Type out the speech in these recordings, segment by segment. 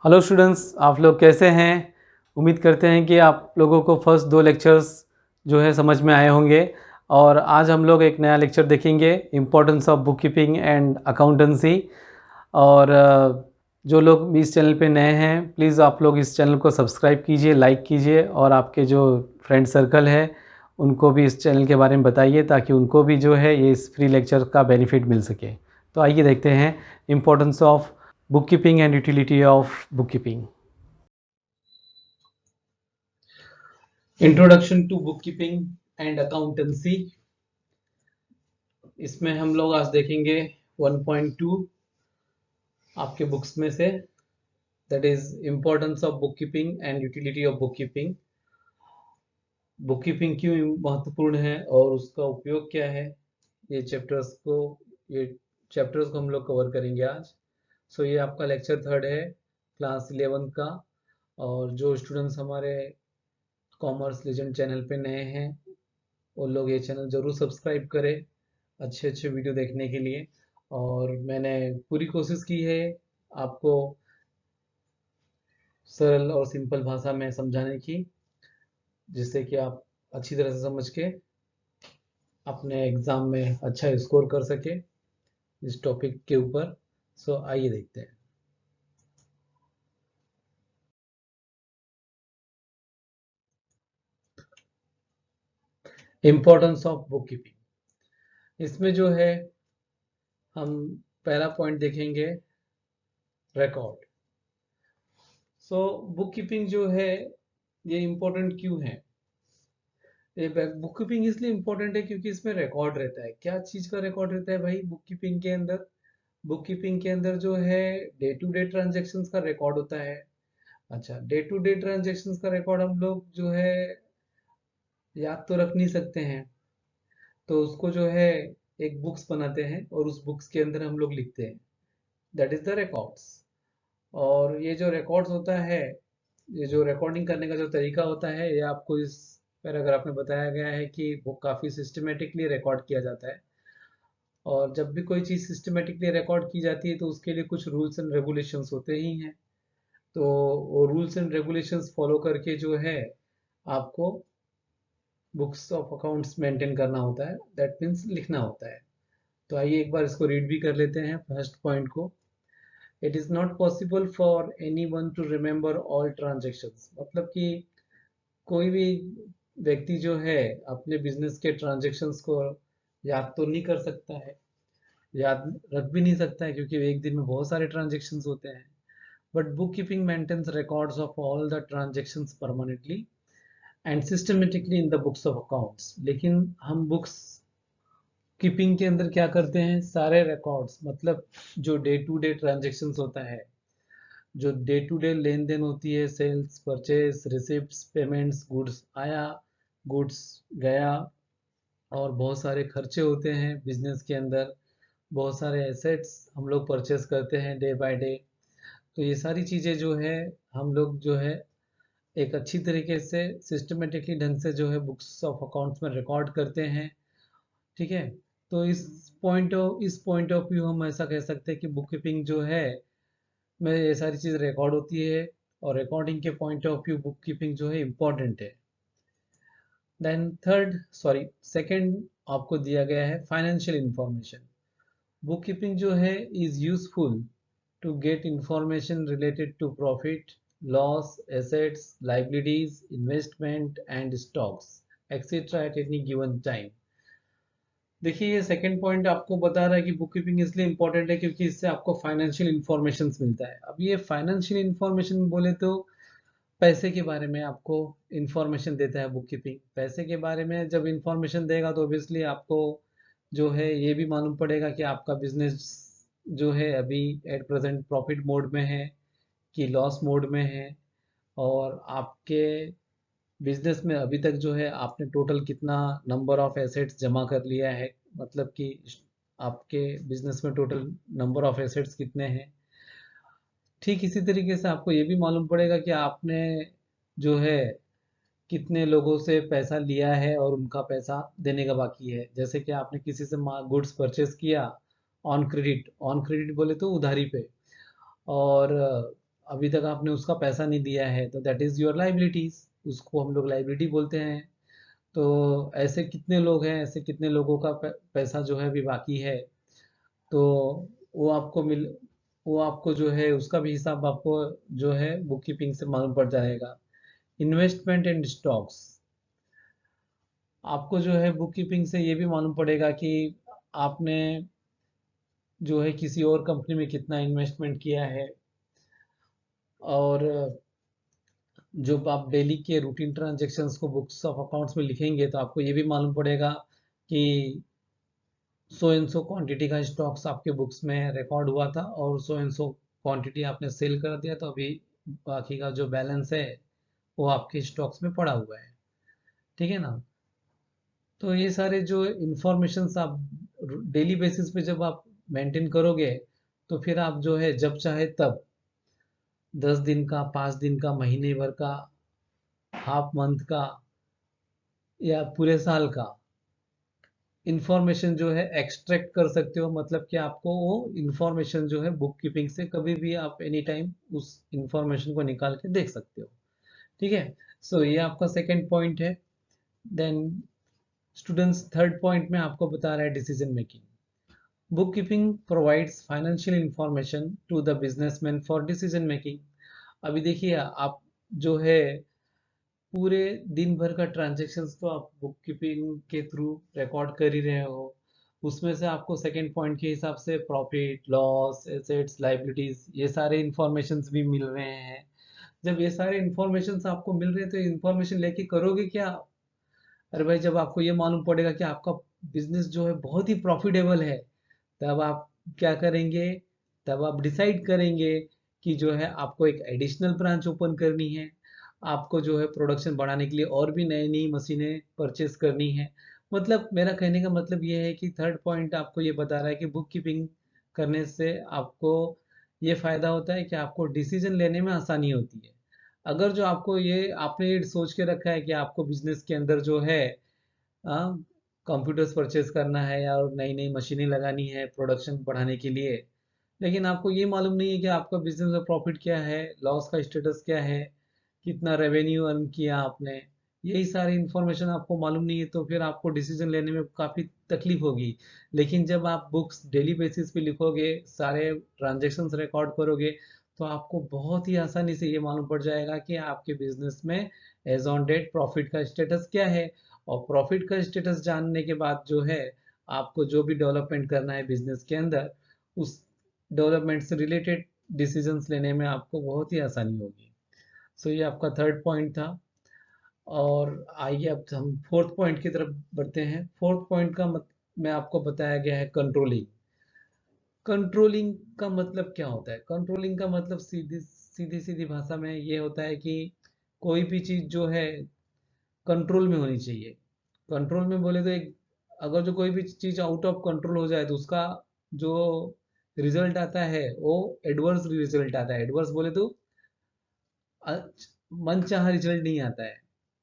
Hello students, आप लोग कैसे हैं। उम्मीद करते हैं कि आप लोगों को फर्स्ट 2 लेक्चर्स जो है समझ में आए होंगे। और आज हम लोग एक नया लेक्चर देखेंगे, importance of bookkeeping and accountancy. और जो लोग इस चैनल पे नए हैं, प्लीज़ आप लोग इस चैनल को सब्सक्राइब कीजिए, लाइक कीजिए और आपके जो फ्रेंड सर्कल है उनको भी इस चैनल के बारे में बताइए ताकि उनको भी जो है ये इस फ्री लेक्चर का बेनिफिट मिल सके। तो आइए देखते हैं importance of bookkeeping and utility of bookkeeping. Introduction to bookkeeping and accountancy. इसमें हम लोग आज देखेंगे 1.2 आपके बुक्स में से, that is importance of bookkeeping and utility of bookkeeping. Bookkeeping क्यों महत्वपूर्ण है और उसका उपयोग क्या है, ये चैप्टर्स को हम लोग कवर करेंगे आज। सो ये आपका लेक्चर 3 है क्लास 11 का। और जो स्टूडेंट्स हमारे कॉमर्स लेजेंड चैनल पे नए हैं वो लोग ये चैनल ज़रूर सब्सक्राइब करें अच्छे अच्छे वीडियो देखने के लिए। और मैंने पूरी कोशिश की है आपको सरल और सिंपल भाषा में समझाने की, जिससे कि आप अच्छी तरह से समझ के अपने एग्ज़ाम में अच्छा स्कोर कर सके इस टॉपिक के ऊपर। सो आइए देखते हैं। Importance of book keeping. इसमें जो है हम पहला पॉइंट देखेंगे, रिकॉर्ड। सो बुक कीपिंग जो है ये इम्पोर्टेंट क्यों है। ये बुक कीपिंग इसलिए इम्पोर्टेंट है क्योंकि इसमें रिकॉर्ड रहता है। क्या चीज़ का रिकॉर्ड रहता है भाई बुक कीपिंग के अंदर। बुक कीपिंग के अंदर जो है डे टू डे ट्रांजेक्शन्स का रिकॉर्ड होता है। अच्छा, डे टू डे ट्रांजेक्शन्स का रिकॉर्ड हम लोग जो है याद तो रख नहीं सकते हैं, तो उसको जो है एक बुक्स बनाते हैं और उस बुक्स के अंदर हम लोग लिखते हैं, दैट इज द रिकॉर्ड्स। और ये जो रिकॉर्ड्स होता है, ये जो रिकॉर्डिंग करने का जो तरीका होता है, ये आपको इस पैराग्राफ में बताया गया है कि वो काफ़ी सिस्टमेटिकली रिकॉर्ड किया जाता है। और जब भी कोई चीज़ सिस्टमेटिकली रिकॉर्ड की जाती है तो उसके लिए कुछ रूल्स एंड रेगुलेशंस होते ही हैं। तो वो रूल्स एंड रेगुलेशंस फॉलो करके जो है आपको बुक्स ऑफ अकाउंट्स मेंटेन करना होता है, दैट मीन्स लिखना होता है। तो आइए एक बार इसको रीड भी कर लेते हैं फर्स्ट पॉइंट को। It is not possible for any one two remember all transactions. मतलब कि कोई भी व्यक्ति जो है अपने बिजनेस के ट्रांजेक्शन्स को याद तो नहीं कर सकता है, याद रख भी नहीं सकता है, क्योंकि एक दिन में बहुत सारे ट्रांजेक्शन्स होते हैं। But book keeping maintains records of all the transactions permanently and systematically in the books of accounts. लेकिन हम बुक्स कीपिंग के अंदर क्या करते हैं, सारे रिकॉर्ड्स, मतलब जो डे टू डे ट्रांजेक्शन्स होता है, जो डे टू डे लेन देन होती है, sales, purchase, receipts, payments, goods आया, गुड्स गया, और बहुत सारे खर्चे होते हैं बिजनेस के अंदर, बहुत सारे एसेट्स हम लोग परचेज करते हैं डे बाय डे। तो ये सारी चीज़ें जो है हम लोग जो है एक अच्छी तरीके से सिस्टमेटिकली ढंग से जो है बुक्स ऑफ अकाउंट्स में रिकॉर्ड करते हैं। ठीक है। तो इस पॉइंट ऑफ व्यू हम ऐसा कह सकते हैं कि बुक कीपिंग जो है में ये सारी चीज़ रिकॉर्ड होती है, और रिकॉर्डिंग के point of view book keeping जो है इम्पॉर्टेंट है। देन सेकंड आपको दिया गया है फाइनेंशियल इंफॉर्मेशन। बुक कीपिंग जो है is useful to get information related to profit, loss, assets, liabilities, investment and stocks etcetera at any given time. देखिए, ये सेकंड पॉइंट आपको बता रहा है कि बुक कीपिंग इसलिए इंपॉर्टेंट है क्योंकि इससे आपको फाइनेंशियल इंफॉर्मेशन मिलता है। अब ये फाइनेंशियल इंफॉर्मेशन बोले तो पैसे के बारे में आपको इंफॉर्मेशन देता है बुक कीपिंग। पैसे के बारे में जब इंफॉर्मेशन देगा तो ऑब्वियसली आपको जो है ये भी मालूम पड़ेगा कि आपका बिजनेस जो है अभी एट प्रेजेंट प्रॉफिट मोड में है कि लॉस मोड में है, और आपके बिजनेस में अभी तक जो है आपने टोटल कितना नंबर ऑफ एसेट्स जमा कर लिया है, मतलब कि आपके बिजनेस में टोटल नंबर ऑफ एसेट्स कितने हैं। ठीक इसी तरीके से आपको ये भी मालूम पड़ेगा कि आपने जो है कितने लोगों से पैसा लिया है और उनका पैसा देने का बाकी है। जैसे कि आपने किसी से गुड्स परचेज किया ऑन क्रेडिट बोले तो उधारी पे, और अभी तक आपने उसका पैसा नहीं दिया है तो दैट इज योर लाइबिलिटीज, उसको हम लोग लाइबिलिटी बोलते हैं। तो ऐसे कितने लोग हैं, ऐसे कितने लोगों का पैसा जो है अभी बाकी है, तो वो आपको मिल वो आपको जो है उसका भी हिसाब आपको जो है बुक कीपिंग से मालूम पड़ जाएगा। इन्वेस्टमेंट एंड स्टॉक्स, आपको जो है बुक कीपिंग से ये भी मालूम पड़ेगा कि आपने जो है किसी और कंपनी में कितना इन्वेस्टमेंट किया है। और जो आप डेली के रूटीन ट्रांजेक्शन्स को बुक्स ऑफ अकाउंट्स में लिखेंगे तो आपको ये भी मालूम पड़ेगा कि सो एंड सो क्वांटिटी का स्टॉक्स आपके बुक्स में रिकॉर्ड हुआ था और सो एंड सो क्वांटिटी आपने सेल कर दिया, तो अभी बाकी का जो बैलेंस है वो आपके स्टॉक्स में पड़ा हुआ है। ठीक है ना। तो ये सारे जो इंफॉर्मेशंस आप डेली बेसिस पे जब आप मेंटेन करोगे तो फिर आप जो है जब चाहे तब 10 दिन का, 5 दिन का, महीने भर का, हाफ मंथ का या पूरे साल का इंफॉर्मेशन जो है एक्सट्रैक्ट कर सकते हो। मतलब कि आपको वो इंफॉर्मेशन जो है बुक कीपिंग से कभी भी आप एनी टाइम उस इंफॉर्मेशन को निकाल के देख सकते हो। ठीक है। सो ये आपका सेकंड पॉइंट है। देन स्टूडेंट्स थर्ड पॉइंट में आपको बता रहा है decision making. Book keeping provides financial information to the businessman for decision making. अभी देखिए आप जो है पूरे दिन भर का ट्रांजैक्शंस तो आप बुक कीपिंग के थ्रू रिकॉर्ड कर ही रहे हो। उसमें से आपको सेकंड पॉइंट के हिसाब से प्रॉफिट लॉस, एसेट्स, लाइबिलिटीज, ये सारे इंफॉर्मेशंस भी मिल रहे हैं। जब ये सारे इंफॉर्मेशंस आपको मिल रहे हैं तो इंफॉर्मेशन लेके करोगे क्या? अरे भाई, जब आपको ये मालूम पड़ेगा कि आपका बिजनेस जो है बहुत ही प्रॉफिटेबल है, तब आप क्या करेंगे? तब आप डिसाइड करेंगे कि जो है आपको एक एडिशनल ब्रांच ओपन करनी है, आपको जो है प्रोडक्शन बढ़ाने के लिए और भी नई नई मशीनें परचेस करनी है। मतलब मेरा कहने का मतलब ये है कि थर्ड पॉइंट आपको ये बता रहा है कि बुक कीपिंग करने से आपको ये फायदा होता है कि आपको डिसीजन लेने में आसानी होती है। अगर जो आपको ये आपने ये सोच के रखा है कि आपको बिजनेस के अंदर जो है कंप्यूटर्स परचेज करना है या और नई नई मशीनें लगानी है प्रोडक्शन बढ़ाने के लिए, लेकिन आपको ये मालूम नहीं है कि आपका बिजनेस में प्रॉफिट क्या है, लॉस का स्टेटस क्या है, कितना रेवेन्यू अर्न किया आपने, यही सारी इंफॉर्मेशन आपको मालूम नहीं है, तो फिर आपको डिसीजन लेने में काफ़ी तकलीफ होगी। लेकिन जब आप बुक्स डेली बेसिस पे लिखोगे, सारे ट्रांजेक्शन्स रिकॉर्ड करोगे, तो आपको बहुत ही आसानी से ये मालूम पड़ जाएगा कि आपके बिजनेस में एज ऑन डेट प्रॉफिट का स्टेटस क्या है। और प्रॉफिट का स्टेटस जानने के बाद जो है आपको जो भी डेवलपमेंट करना है बिजनेस के अंदर, उस डेवलपमेंट से रिलेटेड डिसीजंस लेने में आपको बहुत ही आसानी होगी। सो ये आपका थर्ड पॉइंट था। और आइए अब हम फोर्थ पॉइंट की तरफ बढ़ते हैं। फोर्थ पॉइंट का में आपको बताया गया है कंट्रोलिंग। कंट्रोलिंग का मतलब क्या होता है? कंट्रोलिंग का मतलब सीधी सीधी सीधी भाषा में ये होता है कि कोई भी चीज़ जो है कंट्रोल में होनी चाहिए। कंट्रोल में बोले तो एक, अगर जो कोई भी चीज़ आउट ऑफ कंट्रोल हो जाए तो उसका जो रिजल्ट आता है वो एडवर्स रिजल्ट आता है। एडवर्स बोले तो मनचाहा रिजल्ट नहीं आता है।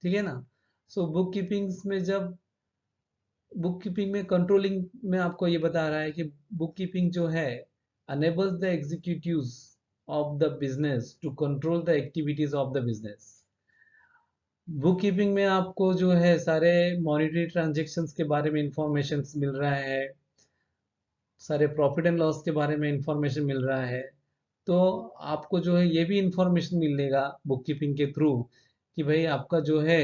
ठीक है ना। सो बुक कीपिंग में जब बुक कीपिंग में कंट्रोलिंग में आपको ये बता रहा है कि बुक कीपिंग जो है enables the executives of the business to control the activities of the business। Book keeping में आपको जो है सारे मॉनिटरी ट्रांजेक्शन्स के बारे में इंफॉर्मेशन मिल रहा है, सारे प्रॉफिट एंड लॉस के बारे में इंफॉर्मेशन मिल रहा है। तो आपको जो है ये भी इंफॉर्मेशन मिलेगा बुक कीपिंग के थ्रू कि भाई आपका जो है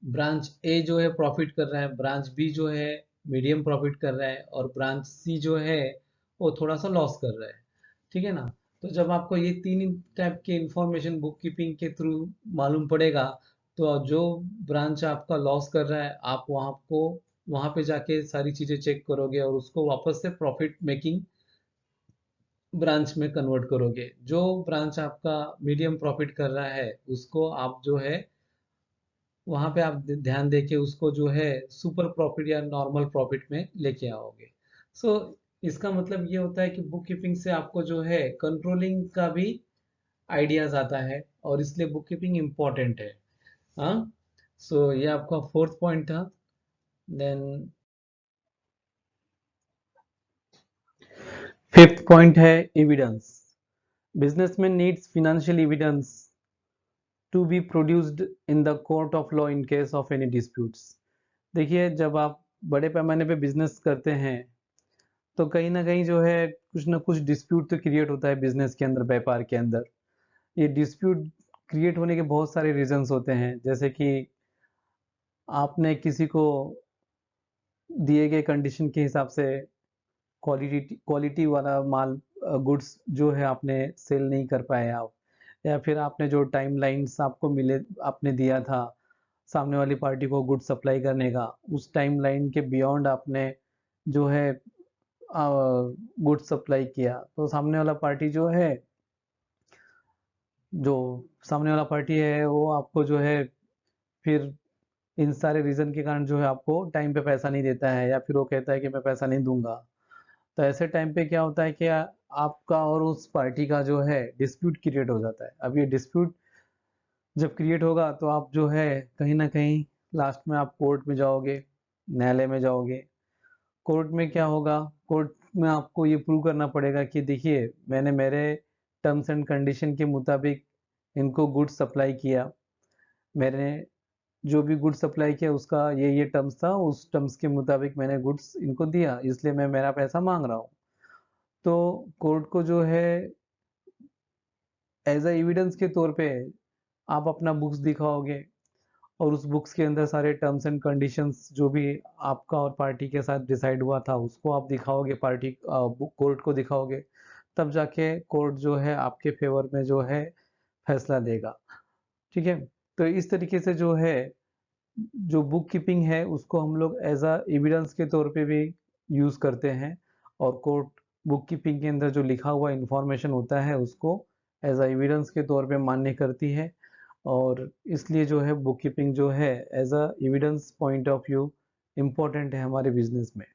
ब्रांच ए जो है प्रॉफिट कर रहा है, ब्रांच बी जो है मीडियम प्रॉफिट कर रहा है और ब्रांच सी जो है वो थोड़ा सा लॉस कर रहा है। ठीक है ना। तो जब आपको ये तीन टाइप के इंफॉर्मेशन बुक कीपिंग के थ्रू मालूम पड़ेगा, तो जो ब्रांच आपका लॉस कर रहा है आप वहाँ पे जाके सारी चीज़ें चेक करोगे और उसको वापस से प्रॉफिट मेकिंग ब्रांच में कन्वर्ट करोगे। जो ब्रांच आपका मीडियम प्रॉफिट कर रहा है उसको आप जो है वहां पे आप ध्यान देके उसको जो है सुपर प्रॉफिट या नॉर्मल प्रॉफिट में लेके आओगे। सो इसका मतलब ये होता है कि बुक कीपिंग से आपको जो है कंट्रोलिंग का भी आइडियाज आता है और इसलिए बुक कीपिंग इम्पोर्टेंट है। हाँ। सो ये आपका फोर्थ पॉइंट था। देन फिफ्थ पॉइंट है evidence. Businessman needs financial evidence to be produced in the court of law in case of any disputes. देखिए, जब आप बड़े पैमाने पे बिजनेस करते हैं तो कहीं ना कहीं जो है कुछ ना कुछ डिस्प्यूट तो क्रिएट होता है बिजनेस के अंदर, व्यापार के अंदर। ये डिस्प्यूट क्रिएट होने के बहुत सारे रीजंस होते हैं, जैसे कि आपने किसी को दिए गए कंडीशन के हिसाब से क्वालिटी क्वालिटी वाला माल, गुड्स जो है आपने सेल नहीं कर पाए आप, या फिर आपने जो टाइम लाइन्स आपको मिले, आपने दिया था सामने वाली पार्टी को गुड सप्लाई करने का, उस टाइम लाइन के बियॉन्ड आपने जो है गुड सप्लाई किया, तो सामने वाला पार्टी जो है, जो सामने वाला पार्टी है वो आपको जो है फिर इन सारे रीजन के कारण जो है आपको टाइम पे पैसा नहीं देता है, या फिर वो कहता है कि मैं पैसा नहीं दूंगा। तो ऐसे टाइम पे क्या होता है कि आपका और उस पार्टी का जो है डिस्प्यूट क्रिएट हो जाता है। अब ये डिस्प्यूट जब क्रिएट होगा तो आप जो है कहीं ना कहीं लास्ट में आप कोर्ट में जाओगे, न्यायालय में जाओगे। कोर्ट में क्या होगा, कोर्ट में आपको ये प्रूव करना पड़ेगा कि देखिए, मैंने मेरे टर्म्स एंड कंडीशन के मुताबिक इनको गुड्स सप्लाई किया, मैंने जो भी गुड्स सप्लाई किया उसका ये टर्म्स था, उस टर्म्स के मुताबिक मैंने गुड्स इनको दिया, इसलिए मैं मेरा पैसा मांग रहा हूँ। तो कोर्ट को जो है एज अ एविडेंस के तौर पे आप अपना बुक्स दिखाओगे, और उस बुक्स के अंदर सारे टर्म्स एंड कंडीशंस जो भी आपका और पार्टी के साथ डिसाइड हुआ था उसको आप दिखाओगे, पार्टी कोर्ट को दिखाओगे। तब जाके कोर्ट जो है आपके फेवर में जो है फैसला देगा। ठीक है। तो इस तरीके से जो है, जो बुक कीपिंग है उसको हम लोग एज अ एविडेंस के तौर पे भी यूज़ करते हैं, और कोर्ट बुक कीपिंग के अंदर जो लिखा हुआ इंफॉर्मेशन होता है उसको एज अ एविडेंस के तौर पे मान्य करती है। और इसलिए जो है बुक कीपिंग जो है as a evidence point of view important है हमारे बिजनेस में।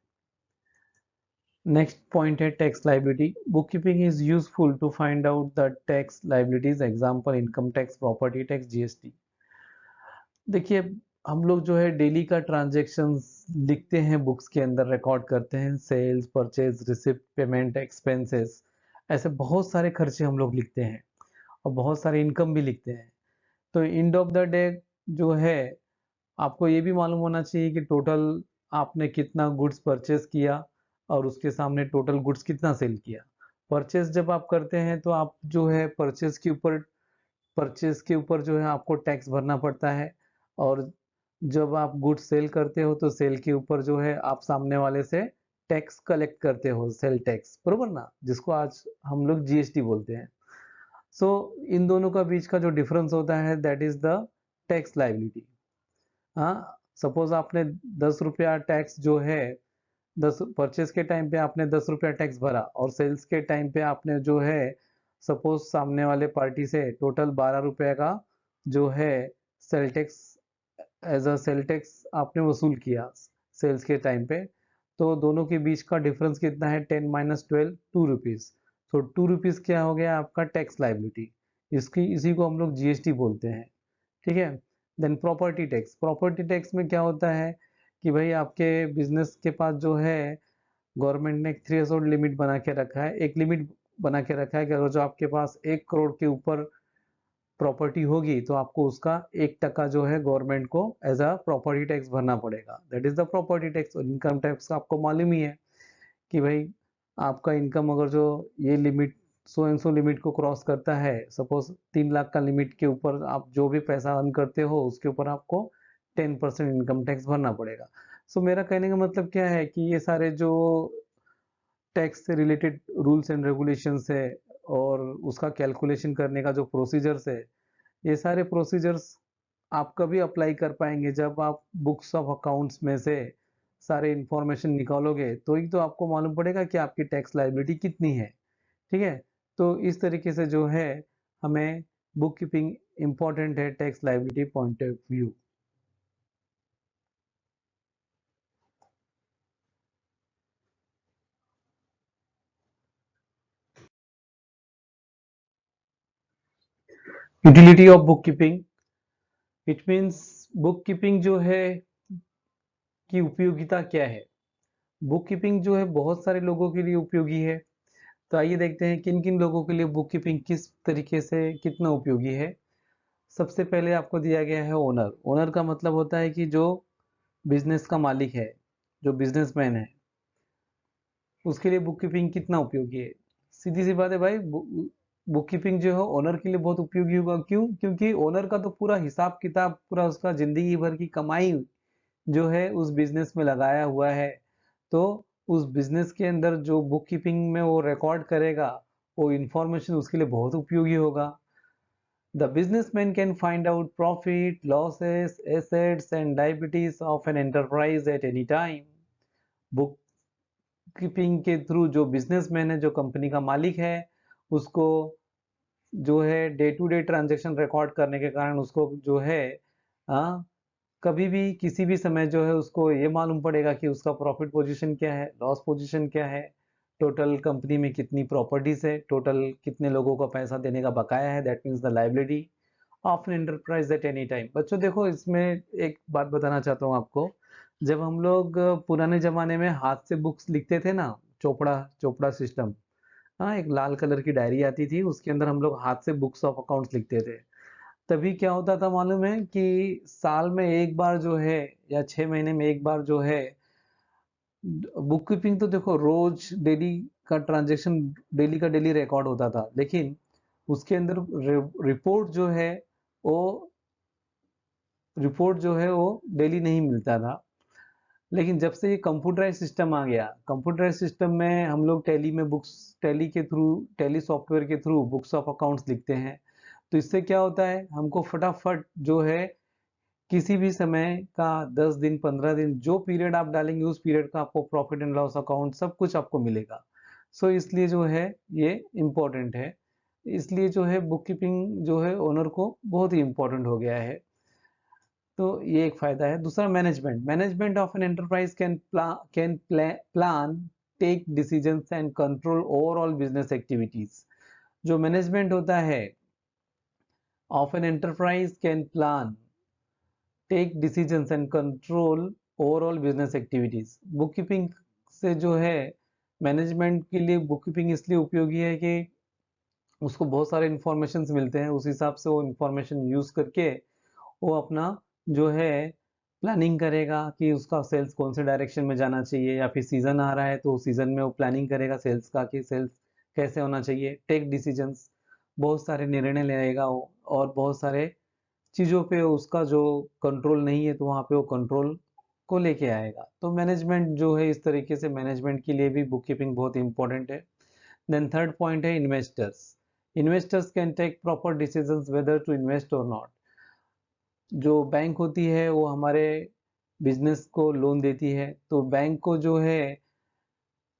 नेक्स्ट पॉइंट है tax liability. Book keeping is useful to find out the tax liabilities, example income tax, property tax, GST. देखिए, हम लोग जो है डेली का ट्रांजैक्शंस लिखते हैं, बुक्स के अंदर रिकॉर्ड करते हैं, sales, purchase, receipt, payment, expenses, ऐसे बहुत सारे खर्चे हम लोग लिखते हैं, और बहुत सारे इनकम भी लिखते हैं। तो एंड ऑफ द डे जो है आपको ये भी मालूम होना चाहिए कि टोटल आपने कितना गुड्स परचेज किया, और उसके सामने टोटल गुड्स कितना सेल किया। परचेज जब आप करते हैं तो आप जो है परचेज के ऊपर जो है आपको टैक्स भरना पड़ता है, और जब आप गुड्स सेल करते हो तो सेल के ऊपर जो है आप सामने वाले से टैक्स कलेक्ट करते हो, सेल टैक्स, बरोबर ना, जिसको आज हम लोग जीएसटी बोलते हैं। सो इन दोनों का बीच का जो डिफरेंस होता है that is the tax liability. हाँ, सपोज आपने 10 रुपया टैक्स जो है, 10 परचेज के टाइम पे आपने 10 रुपया टैक्स भरा, और सेल्स के टाइम पे आपने जो है सपोज सामने वाले पार्टी से टोटल 12 रुपये का जो है sale tax, as a sale tax आपने वसूल किया सेल्स के टाइम पे। तो दोनों के बीच का डिफरेंस कितना है, 10 - 12, 2 रुपीज़। तो 2 रुपीज़ क्या हो गया आपका टैक्स लाइबिलिटी, इसी को हम लोग जीएसटी बोलते हैं। ठीक है। Then property tax. Property tax में क्या होता है कि भाई आपके बिजनेस के पास जो है गवर्नमेंट ने एक थ्रेशोल्ड लिमिट बना के रखा है, एक लिमिट बना के रखा है कि अगर जो आपके पास 1 करोड़ के ऊपर प्रॉपर्टी होगी तो आपको उसका 1% जो है गवर्नमेंट को एज अ प्रॉपर्टी टैक्स भरना पड़ेगा, that is the property tax. और इनकम टैक्स का आपको मालूम ही है कि भाई आपका इनकम अगर जो ये limit so and so limit को क्रॉस करता है, सपोज 3 लाख का लिमिट के ऊपर आप जो भी पैसा अर्न करते हो उसके ऊपर आपको 10% इनकम टैक्स भरना पड़ेगा। सो मेरा कहने का मतलब क्या है कि ये सारे जो टैक्स से रिलेटेड रूल्स एंड रेगुलेशंस है, और उसका कैलकुलेशन करने का जो प्रोसीजर्स है, ये सारे प्रोसीजर्स आप कभी अप्लाई कर पाएंगे जब आप बुक्स ऑफ अकाउंट्स में से सारे इंफॉर्मेशन निकालोगे, तो ही तो आपको मालूम पड़ेगा कि आपकी टैक्स लाइबिलिटी कितनी है। ठीक है। तो इस तरीके से जो है हमें बुक कीपिंग इम्पॉर्टेंट है tax liability point of view. Utility of book keeping, it means book keeping जो है की उपयोगिता क्या है। बुक कीपिंग जो है बहुत सारे लोगों के लिए उपयोगी है। तो आइए देखते हैं किन किन लोगों के लिए बुक कीपिंग किस तरीके से कितना उपयोगी है। सबसे पहले आपको दिया गया है ओनर। ओनर का मतलब होता है कि जो बिजनेस का मालिक है, जो बिजनेसमैन है, उसके लिए बुक कीपिंग कितना उपयोगी है। सीधी सी बात है भाई, बुक कीपिंग जो है ओनर के लिए बहुत उपयोगी होगा। क्यों? क्योंकि ओनर का तो पूरा हिसाब किताब, पूरा उसका जिंदगी भर की कमाई जो है उस बिजनेस में लगाया हुआ है। तो उस बिजनेस के अंदर जो बुक कीपिंग में वो रिकॉर्ड करेगा, वो इंफॉर्मेशन उसके लिए बहुत उपयोगी होगा। The businessman can find out profit, losses, assets and liabilities of an enterprise at any time. Book keeping के थ्रू जो बिजनेसमैन है, जो कंपनी का मालिक है, उसको जो है day to day transaction record करने के कारण उसको जो है आ, कभी भी किसी भी समय जो है उसको ये मालूम पड़ेगा कि उसका प्रॉफिट पोजीशन क्या है, लॉस पोजीशन क्या है, टोटल कंपनी में कितनी प्रॉपर्टीज है, टोटल कितने लोगों का पैसा देने का बकाया है, that means the liability of an enterprise at any time. बच्चों देखो, इसमें एक बात बताना चाहता हूँ आपको। जब हम लोग पुराने जमाने में हाथ से बुक्स लिखते थे ना, चोपड़ा चोपड़ा सिस्टम, हाँ, एक लाल कलर की डायरी आती थी, उसके अंदर हम लोग हाथ से बुक्स ऑफ अकाउंट्स लिखते थे। तभी क्या होता था मालूम है कि साल में एक बार जो है या 6 महीने में एक बार जो है, बुक कीपिंग तो देखो रोज डेली का ट्रांजेक्शन, डेली का डेली रिकॉर्ड होता था, लेकिन उसके अंदर रिपोर्ट जो है वो रिपोर्ट जो है वो डेली नहीं मिलता था। लेकिन जब से ये कंप्यूटराइज सिस्टम आ गया, कंप्यूटराइज सिस्टम में हम लोग टैली में बुक्स, टैली के थ्रू, टैली सॉफ्टवेयर के थ्रू बुक्स ऑफ अकाउंट्स लिखते हैं। तो इससे क्या होता है, हमको फटाफट जो है किसी भी समय का 10 दिन 15 दिन जो पीरियड आप डालेंगे उस पीरियड का आपको प्रॉफिट एंड लॉस अकाउंट सब कुछ आपको मिलेगा। सो इसलिए जो है ये इम्पोर्टेंट है। इसलिए जो है बुक कीपिंग जो है ओनर को बहुत ही इम्पोर्टेंट हो गया है। तो ये एक फायदा है। दूसरा, management. Management of an enterprise can plan, take decisions and control overall business activities. जो मैनेजमेंट होता है of an enterprise can plan, take decisions and control overall business activities. Book keeping से जो है, मैनेजमेंट के लिए बुक कीपिंग इसलिए उपयोगी है कि उसको बहुत सारे इंफॉर्मेशन मिलते हैं, उस हिसाब से वो इंफॉर्मेशन यूज करके वो अपना जो है प्लानिंग करेगा कि उसका सेल्स कौन से डायरेक्शन में जाना चाहिए, या फिर सीजन आ रहा है तो सीजन में वो प्लानिंग करेगा सेल्स का कि सेल्स कैसे होना चाहिए। टेक डिसीजंस, बहुत सारे निर्णय लेगा वो, और बहुत सारे चीज़ों पे उसका जो कंट्रोल नहीं है तो वहाँ पे वो कंट्रोल को लेके आएगा। तो मैनेजमेंट जो है, इस तरीके से मैनेजमेंट के लिए भी बुक कीपिंग बहुत इंपॉर्टेंट है। देन थर्ड पॉइंट है investors. Investors can take proper decisions whether to invest और नॉट। जो बैंक होती है वो हमारे बिजनेस को लोन देती है, तो बैंक को जो है,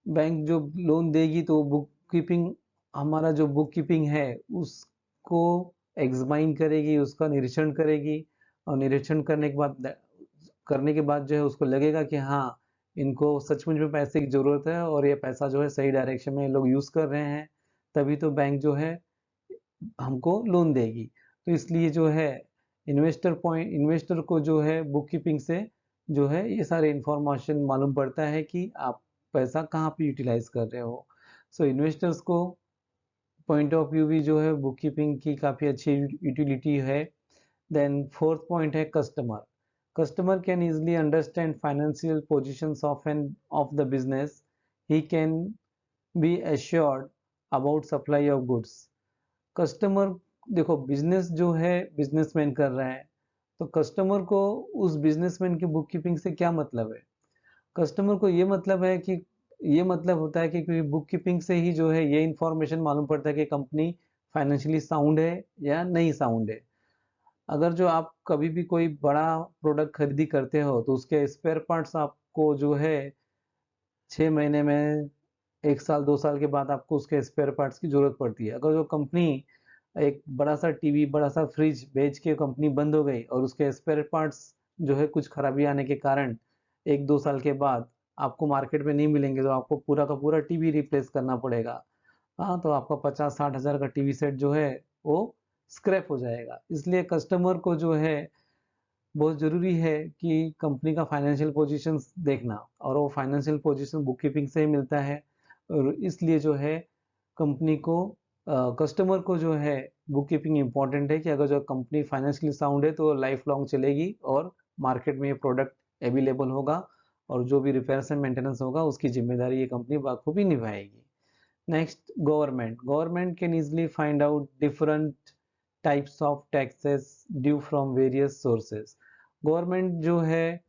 बैंक जो लोन देगी तो बुक कीपिंग, हमारा जो बुक कीपिंग है उसको एग्जामाइन करेगी, उसका निरीक्षण करेगी, और निरीक्षण करने के बाद जो है उसको लगेगा कि हाँ, इनको सचमुच में पैसे की ज़रूरत है और ये पैसा जो है सही डायरेक्शन में लोग यूज़ कर रहे हैं, तभी तो बैंक जो है हमको लोन देगी। तो इसलिए जो है इन्वेस्टर को जो है बुक कीपिंग से जो है ये सारे इंफॉर्मेशन मालूम पड़ता है कि आप पैसा कहाँ पे यूटिलाइज कर रहे हो। सो इन्वेस्टर्स को पॉइंट ऑफ व्यू भी जो है बुक कीपिंग की काफ़ी अच्छी यूटिलिटी है। देन फोर्थ पॉइंट है customer. Customer can easily understand financial positions of the business. He can be assured about supply of goods. Customer, देखो बिजनेस जो है बिजनेसमैन कर रहा है, तो कस्टमर को उस बिजनेसमैन की बुक कीपिंग से क्या मतलब है। कस्टमर को ये मतलब है कि, ये मतलब होता है कि क्योंकि बुक कीपिंग से ही जो है ये इंफॉर्मेशन मालूम पड़ता है कि कंपनी फाइनेंशियली साउंड है या नहीं साउंड है। अगर जो आप कभी भी कोई बड़ा प्रोडक्ट खरीदी करते हो तो उसके स्पेयर पार्ट्स आपको जो है 6 महीने में, 1 साल 2 साल के बाद आपको उसके स्पेयर पार्ट्स की जरूरत पड़ती है। अगर जो कंपनी एक बड़ा सा टीवी, बड़ा सा फ्रिज बेच के कंपनी बंद हो गई और उसके स्पेयर पार्ट्स जो है कुछ खराबी आने के कारण 1-2 साल के बाद आपको मार्केट में नहीं मिलेंगे, तो आपको पूरा का पूरा टीवी रिप्लेस करना पड़ेगा। हाँ, तो आपका 50-60 हज़ार का टीवी सेट जो है वो स्क्रैप हो जाएगा। इसलिए कस्टमर को जो है बहुत ज़रूरी है कि कंपनी का फाइनेंशियल पोजीशन देखना, और वो फाइनेंशियल पोजीशन बुक कीपिंग से ही मिलता है। और इसलिए जो है कंपनी को कस्टमर को जो है बुक कीपिंग इम्पॉर्टेंट है कि अगर जो कंपनी फाइनेंशियली साउंड है तो लाइफ लॉन्ग चलेगी और मार्केट में ये प्रोडक्ट अवेलेबल होगा और जो भी रिपेयर्स एंड मेंटेनेंस होगा उसकी जिम्मेदारी ये कंपनी बखूबी निभाएगी। Next, government can easily find out different types of taxes due from various sources. Government जो है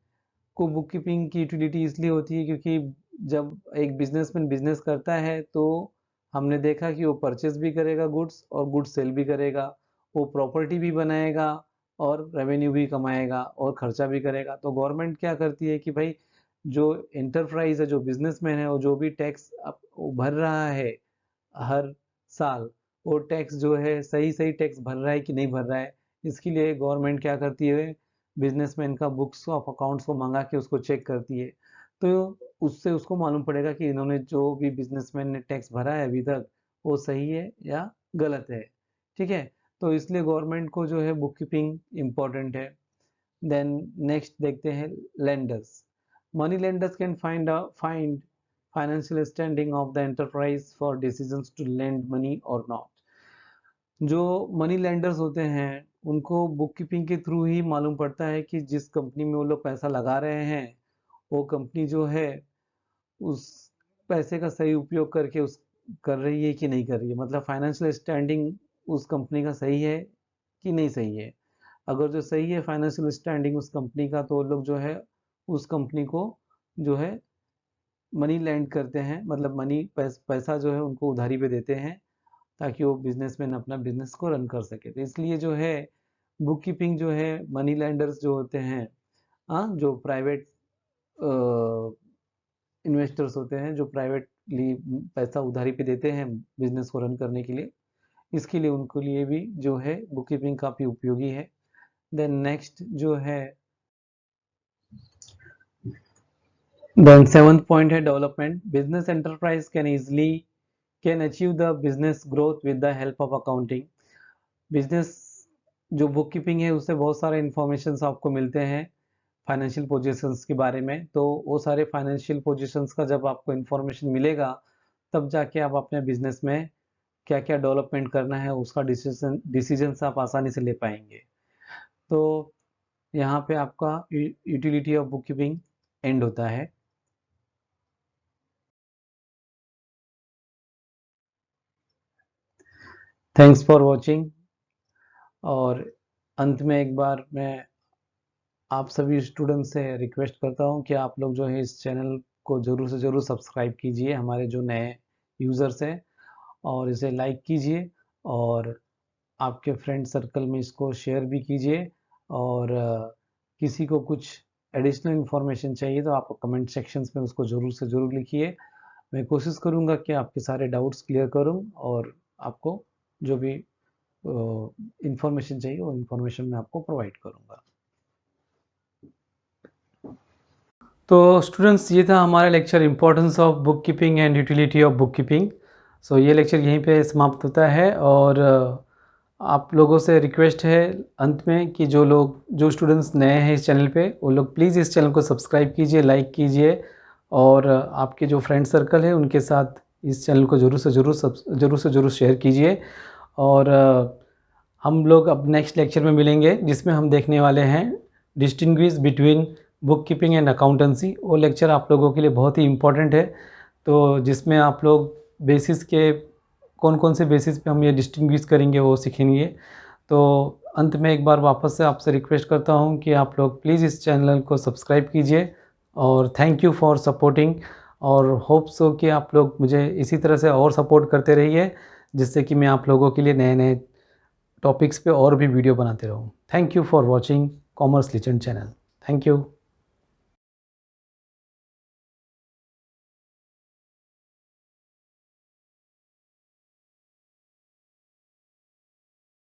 को बुक कीपिंग की यूटिलिटी इसलिए होती है क्योंकि जब एक बिजनेसमैन बिजनेस करता है तो हमने देखा कि वो परचेज भी करेगा गुड्स और गुड्स सेल भी करेगा, वो प्रॉपर्टी भी बनाएगा और रेवेन्यू भी कमाएगा और खर्चा भी करेगा। तो गवर्नमेंट क्या करती है कि भाई जो एंटरप्राइज है, जो बिजनेसमैन है, वो जो भी टैक्स भर रहा है हर साल, वो टैक्स जो है सही सही टैक्स भर रहा है कि नहीं भर रहा है, इसके लिए गवर्नमेंट क्या करती है, बिजनेसमैन का बुक्स ऑफ अकाउंट्स को मंगा के उसको चेक करती है। तो उससे उसको मालूम पड़ेगा कि इन्होंने जो भी बिजनेसमैन ने टैक्स भरा है अभी तक वो सही है या गलत है। ठीक है, तो इसलिए गवर्नमेंट को जो है बुक कीपिंग इम्पोर्टेंट है। देन नेक्स्ट देखते हैं lenders. Money lenders can find financial standing of the enterprise for decisions to lend money और नॉट। जो मनी लेंडर्स होते हैं उनको बुक कीपिंग के थ्रू ही मालूम पड़ता है कि जिस कंपनी में वो लोग पैसा लगा रहे हैं वो कंपनी जो है उस पैसे का सही उपयोग करके उस कर रही है कि नहीं कर रही है, मतलब फाइनेंशियल स्टैंडिंग उस कंपनी का सही है कि नहीं सही है। अगर जो सही है फाइनेंशियल स्टैंडिंग उस कंपनी का तो वो लोग जो है उस कंपनी को जो है मनी लैंड करते हैं, मतलब पैसा जो है उनको उधारी पे देते हैं ताकि वो बिजनेसमैन अपना बिजनेस को रन कर सके। तो इसलिए जो है बुक कीपिंग जो है मनी लैंडर्स जो होते हैं, हाँ, जो प्राइवेट इन्वेस्टर्स होते हैं जो प्राइवेटली पैसा उधारी पे देते हैं बिजनेस को रन करने के लिए, इसके लिए उनको लिए भी जो है बुक कीपिंग काफ़ी उपयोगी है। देन नेक्स्ट जो है, देन सेवंथ पॉइंट है development. Business enterprise can achieve the business growth with the help of accounting. Business जो बुक कीपिंग है उससे बहुत सारे इंफॉर्मेशन आपको मिलते हैं फाइनेंशियल पोजीशंस के बारे में। तो वो सारे फाइनेंशियल पोजीशंस का जब आपको इंफॉर्मेशन मिलेगा तब जाके आप अपने बिजनेस में क्या क्या डेवलपमेंट करना है उसका डिसीजन आप आसानी से ले पाएंगे। तो यहाँ पे आपका utility of bookkeeping and होता है। Thanks for watching. और अंत में एक बार मैं आप सभी स्टूडेंट से रिक्वेस्ट करता हूँ कि आप लोग जो है इस चैनल को ज़रूर से ज़रूर सब्सक्राइब कीजिए, हमारे जो नए यूज़र्स हैं, और इसे लाइक कीजिए और आपके फ्रेंड सर्कल में इसको शेयर भी कीजिए। और किसी को कुछ एडिशनल इन्फॉर्मेशन चाहिए तो आप कमेंट सेक्शंस में उसको ज़रूर से ज़रूर लिखिए। मैं कोशिश करूँगा कि आपके सारे डाउट्स क्लियर करूँ और आपको जो भी इंफॉर्मेशन चाहिए वो इंफॉर्मेशन मैं आपको प्रोवाइड करूँगा। तो स्टूडेंट्स, ये था हमारा lecture importance of bookkeeping and utility of bookkeeping. So ये लेक्चर यहीं पे समाप्त होता है। और आप लोगों से रिक्वेस्ट है अंत में कि जो स्टूडेंट्स नए हैं इस चैनल पे वो लोग प्लीज़ इस चैनल को सब्सक्राइब कीजिए, लाइक कीजिए और आपके जो फ्रेंड सर्कल है उनके साथ इस चैनल को ज़रूर से ज़रूर शेयर कीजिए। और हम लोग अब नेक्स्ट लेक्चर में मिलेंगे जिसमें हम देखने वाले हैं distinguish between book keeping and accountancy. वो लेक्चर आप लोगों के लिए बहुत ही इम्पोर्टेंट है, तो जिसमें आप लोग बेसिस के कौन कौन से बेसिस पे हम ये डिस्टिंग्विश करेंगे वो सीखेंगे। तो अंत में एक बार वापस से आपसे रिक्वेस्ट करता हूँ कि आप लोग प्लीज़ इस चैनल को सब्सक्राइब कीजिए और थैंक यू फॉर सपोर्टिंग। और होप सो कि आप लोग मुझे इसी तरह से और सपोर्ट करते रहिए जिससे कि मैं आप लोगों के लिए नए नए टॉपिक्स पे और भी वीडियो बनाते रहूँ। Thank you for watching commerce legend channel. Thank you.